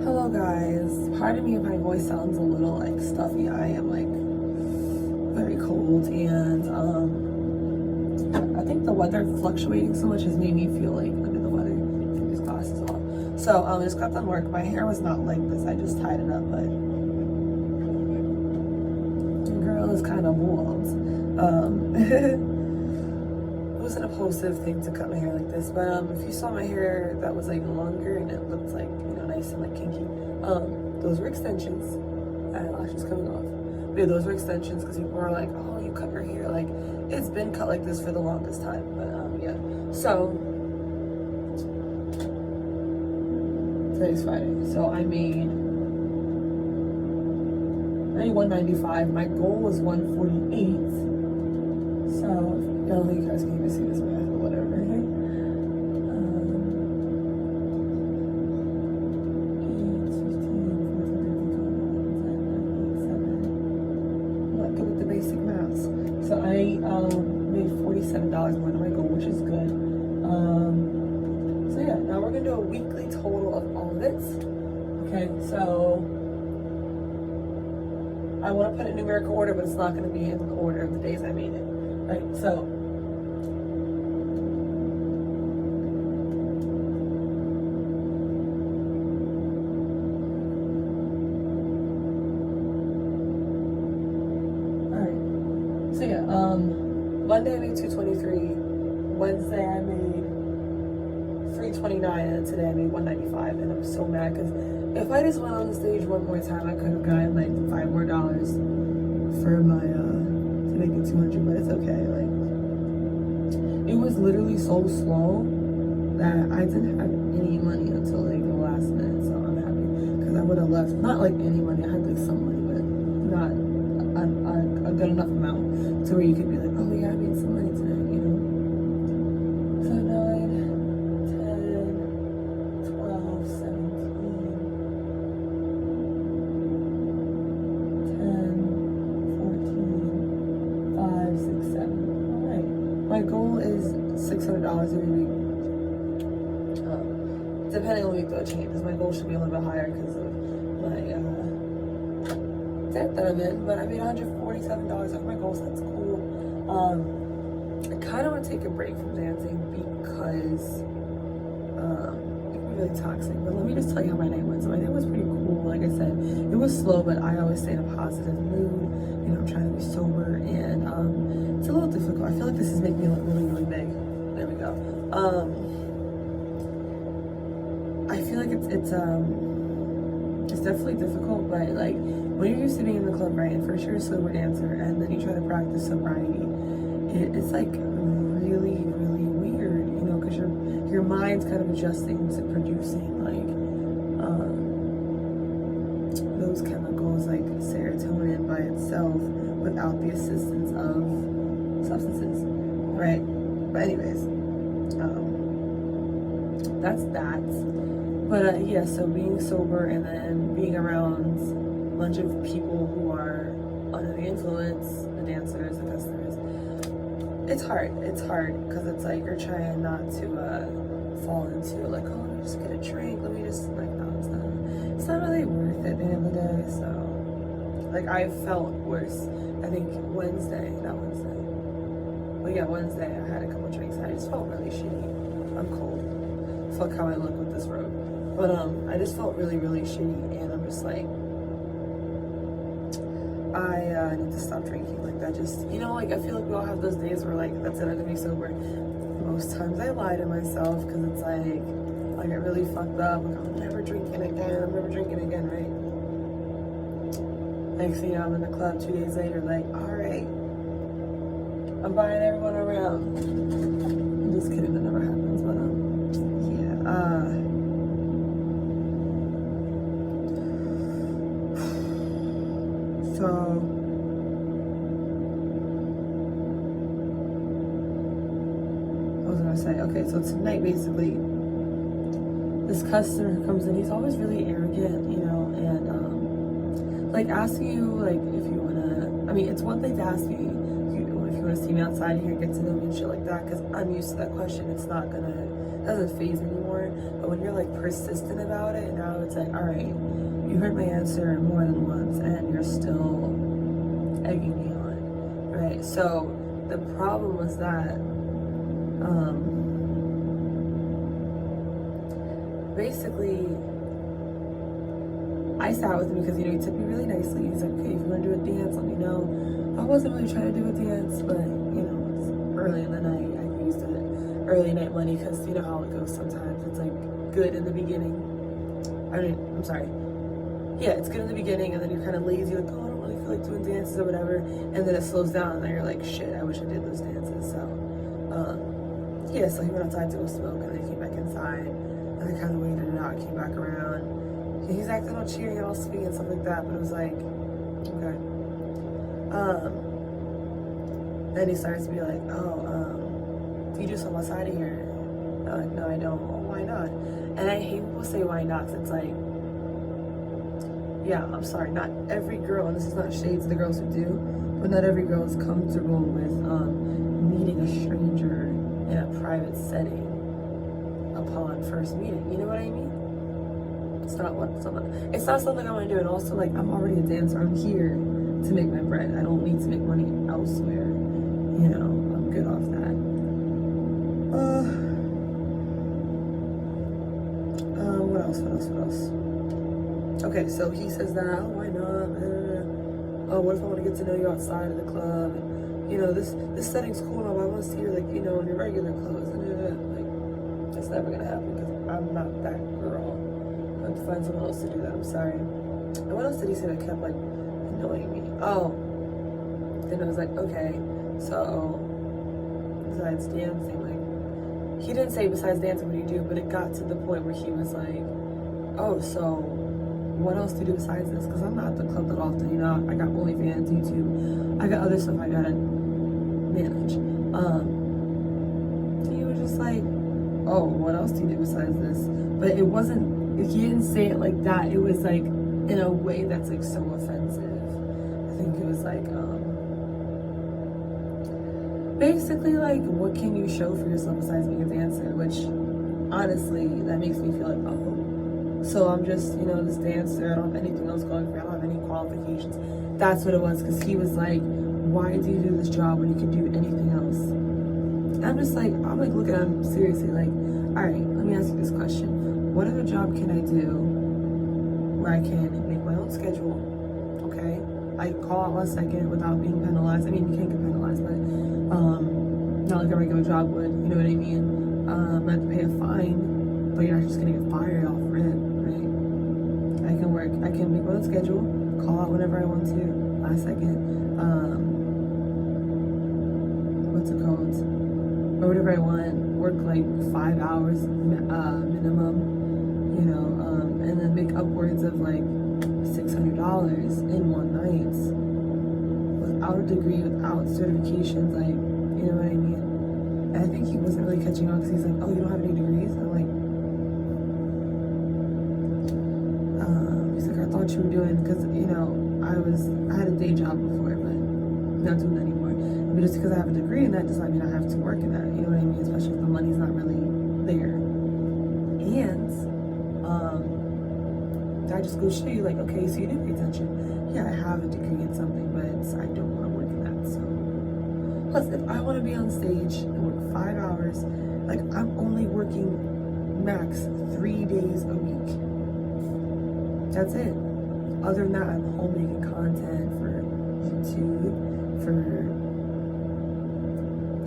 Hello guys, pardon me if my voice sounds a little like stuffy. I am like very cold and I think the weather fluctuating so much has made me feel like under the weather. Take these glasses off. So I just got done work. My hair was not like this. I just tied it up, but the girl is kind of bald. It was an impulsive thing to cut my hair like this, but if you saw my hair that was like longer and it looked like, you know, nice and like kinky, those were extensions. Eyelashes coming off. But yeah, those were extensions because people were like, oh, you cut your hair. Like, it's been cut like this for the longest time. But yeah. So today's Friday. So I made $195. My goal was 148. So I don't think you guys can even see this math or whatever. So I made $47 more than my goal, which is good. So yeah, now we're gonna do a weekly total of all of it. Okay, so I want to put it in numerical order, but it's not going to be in the order of the days I made it. Right, so so yeah, Monday I made 223, Wednesday I made 329, and today I made 195, and I'm so mad because if I just went on the stage one more time, I could have gotten like $5 more for my to make it 200, but it's okay. Like, it was literally so slow that I didn't have any money until like the last minute, so I'm happy because I would have left not like any money. I had like some money, but not a good enough amount to where you could be like, oh yeah, I made some money tonight, you know. So 9, 10, 12, 17, 10, 14, 5, 6, 7. All right. My goal is $600 every week. Depending on the week, though, it changes. My goal should be a little bit higher because of my debt that I'm in, but I made $147 off my goals. That's cool. I kind of want to take a break from dancing because it can be really toxic. But let me just tell you how my night went. So my night was pretty cool. Like I said, it was slow, but I always stay in a positive mood. You know, I'm trying to be sober, and it's a little difficult. I feel like this is making me look really, really big. There we go. I feel like it's definitely difficult, but like when you're used to being in the club, right, and first you're a sober dancer and then you try to practice sobriety, it's like really, really weird, you know, because your mind's kind of adjusting to producing like those chemicals like serotonin by itself without the assistance of substances, right? But anyways, that's that. But yeah, so being sober and then being around a bunch of people who are under the influence, the dancers, the customers, it's hard. It's hard because it's like you're trying not to fall into like, oh, let me just get a drink. Let me just like, no, it's not really worth it at the end of the day. So like I felt worse. I think Wednesday. But yeah, Wednesday I had a couple drinks. I just felt really shitty. I'm cold. Fuck how I look with this robe. But I just felt really, really shitty, and I'm just like, I need to stop drinking. Like that just, you know, like I feel like we all have those days where like, that's it, I'm gonna be sober. Most times I lie to myself because it's like I really fucked up. Like, I'm never drinking again, right? Next thing you know, I'm in the club 2 days later, like, all right, I'm buying everyone around. I'm just kidding, that never happens, but yeah. So I was gonna say, okay, so tonight basically this customer who comes in, he's always really arrogant, you know, and like asking you like if you wanna, I mean, it's one thing to ask me if you wanna see me outside here and get to know me and shit like that, because I'm used to that question. It's not gonna doesn't faze me anymore. But when you're like persistent about it, now it's like, all right, you heard my answer more than once, and you're still egging me on, right? So the problem was that basically I sat with him because, you know, he took me really nicely. He's like, okay, if you want to do a dance, let me know. I wasn't really trying to do a dance, but, you know, it's early in the night. I used it early night money because, you know how it goes sometimes. It's like good in the beginning. I'm sorry. Yeah, it's good in the beginning, and then you're kind of lazy, like, oh, I don't really feel like doing dances or whatever. And then it slows down, and then you're like, shit, I wish I did those dances. So, yeah, so he went outside to go smoke, and then he came back inside. And I kind of waited it out, came back around. He's acting all cheery and all sweet and stuff like that, but it was like, okay. Then he starts to be like, oh, do you do something outside of here? I'm like, no, I don't. Oh, why not? And I hate people say why not, because it's like, yeah, I'm sorry, not every girl, and this is not shade to the girls who do, but not every girl is comfortable with meeting a stranger in a private setting upon first meeting. You know what I mean? It's not something I want to do. And also, like, I'm already a dancer. I'm here to make my bread. I don't need to make money elsewhere. You know, I'm good off that. What else? Okay, so he says that, oh, why not? Oh, what if I want to get to know you outside of the club? And, you know, this setting's cool now, but I want to see you, like, you know, in your regular clothes. And like, that's never gonna happen because I'm not that girl. I have to find someone else to do that. I'm sorry. And what else did he say that kept, like, annoying me? Oh, then I was like, okay, so besides dancing, like, he didn't say besides dancing what do you do, but it got to the point where he was like, oh, so what else do you do besides this? Because I'm not at the club that often, you know. I got OnlyFans, YouTube, I got other stuff I gotta manage. He was just like, oh, what else do you do besides this? But it wasn't, he didn't say it like that. It was like in a way that's like so offensive. I think it was like, basically like, what can you show for yourself besides being a dancer? Which, honestly, that makes me feel like, oh, so I'm just, you know, this dancer. I don't have anything else going for me. I don't have any qualifications. That's what it was, because he was like, why do you do this job when you can do anything else? And I'm looking at him seriously, like, all right, let me ask you this question. What other job can I do where I can make my own schedule, okay? I call out last second without being penalized. I mean, you can't get penalized, but not like a regular job would, you know what I mean? I have to pay a fine, but you're not just gonna get fired off rip, right? I can make my own schedule, call out whenever I want to, last second, what's it called? Or whatever I want, work like 5 hours minimum, you know, and then make upwards of like $600 in one night without a degree, without certifications, like, you know what I mean? And I think he wasn't really catching on because he's like, oh, you don't have any degrees? And I'm like, he's like, I thought you were doing, because, you know, I had a day job before, but I'm not doing that anymore. But just because I have a degree in that does not mean I have to work in that, you know what I mean? Especially if the money's not really there. And I just go show you, like, okay, so you did pay attention. Yeah, I have a degree in something, but I don't want to work in that, so. Plus, if I want to be on stage and work 5 hours, like, I'm only working max 3 days a week. That's it. Other than that, I'm home making content for YouTube, for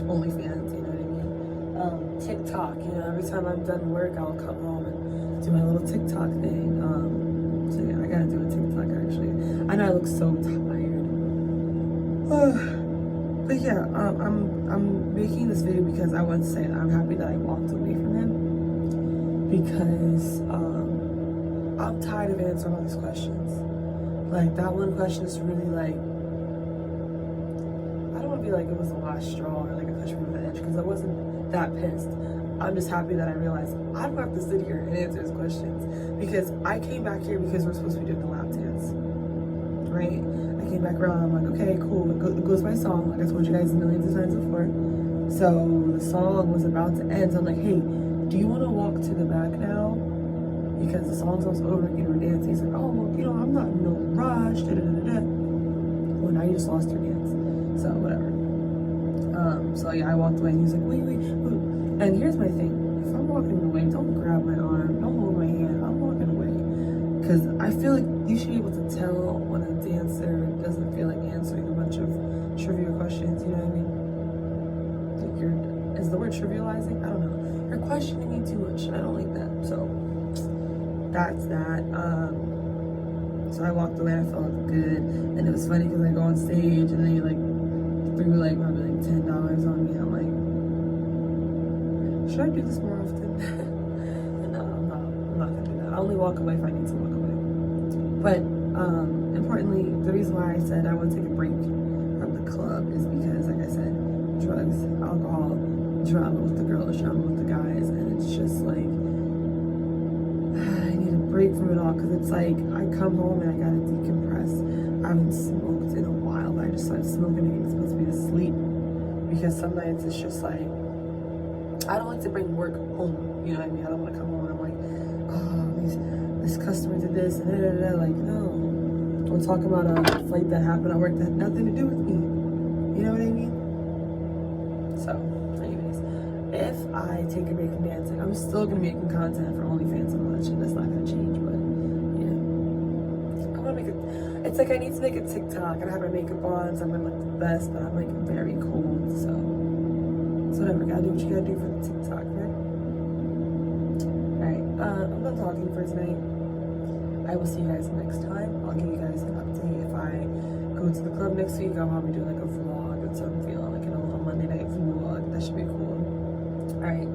OnlyFans, you know what I mean? TikTok, you know, every time I'm done work, I'll come home and do my little TikTok thing. So yeah, I gotta do a TikTok actually. I know I look so tired. But yeah, I'm making this video because I want to say that I'm happy that I walked away from him, because I'm tired of answering all these questions. Like, that one question is really like, I don't want to be like it was the last straw or like a push me over the edge, because I wasn't that pissed. I'm just happy that I realized I don't have to sit here and answer his questions, because I came back here because we're supposed to be doing the lap dance, right? I came back around, I'm like, okay, cool, it goes my song, like I told you guys millions of times before. So the song was about to end, so I'm like, hey, do you want to walk to the back now? Because the song's almost over and we're dancing. He's like, oh, well, you know, I'm not in no rush. Da, da, da, da. Well, now you just lost your dance. So, whatever. So, yeah, I walked away and he's like, wait. And here's my thing. If I'm walking away, don't grab my arm. Don't hold my hand. I'm walking away. Because I feel like you should be able to tell when a dancer doesn't feel like answering a bunch of trivia questions. You know what I mean? Like is the word trivializing? I don't know. You're questioning me too much. I don't like that. So that's that. So I walked away and I felt good. And it was funny because I go on stage and then you like threw like probably like $10 on me. I'm like, should I do this more often? No, I'm not gonna do that. I only walk away if I need to walk away. But importantly, the reason why I said I want to take a break from the club is because, like I said, drugs, alcohol, drama with the girls, drama with the guys, and it's just like I need a break from it all because it's like I come home and I gotta decompress. I haven't smoked in a while, but I just started smoking again. It's supposed to be to sleep because some nights it's just like I don't like to bring work home. You know what I mean? I don't want to come home and I'm like, oh, this customer did this and da. Like, no. We're talking about a fight that happened at work that had nothing to do with me. You know what I mean? So, anyways, if I take a break from dancing, I'm still gonna be making content for OnlyFans and all that shit. That's not gonna change, but yeah. I'm gonna make it. It's like I need to make a TikTok and I have my makeup on, so I'm gonna look the best, but I'm like very cold, so whatever. Gotta do what you gotta do for the TikTok, right? Alright, I'm done talking for tonight. I will see you guys next time. I'll give you guys an update if I go to the club next week. I'll probably do like a vlog. That's what I'm feeling, like a little Monday night vlog. That should be cool. Alright.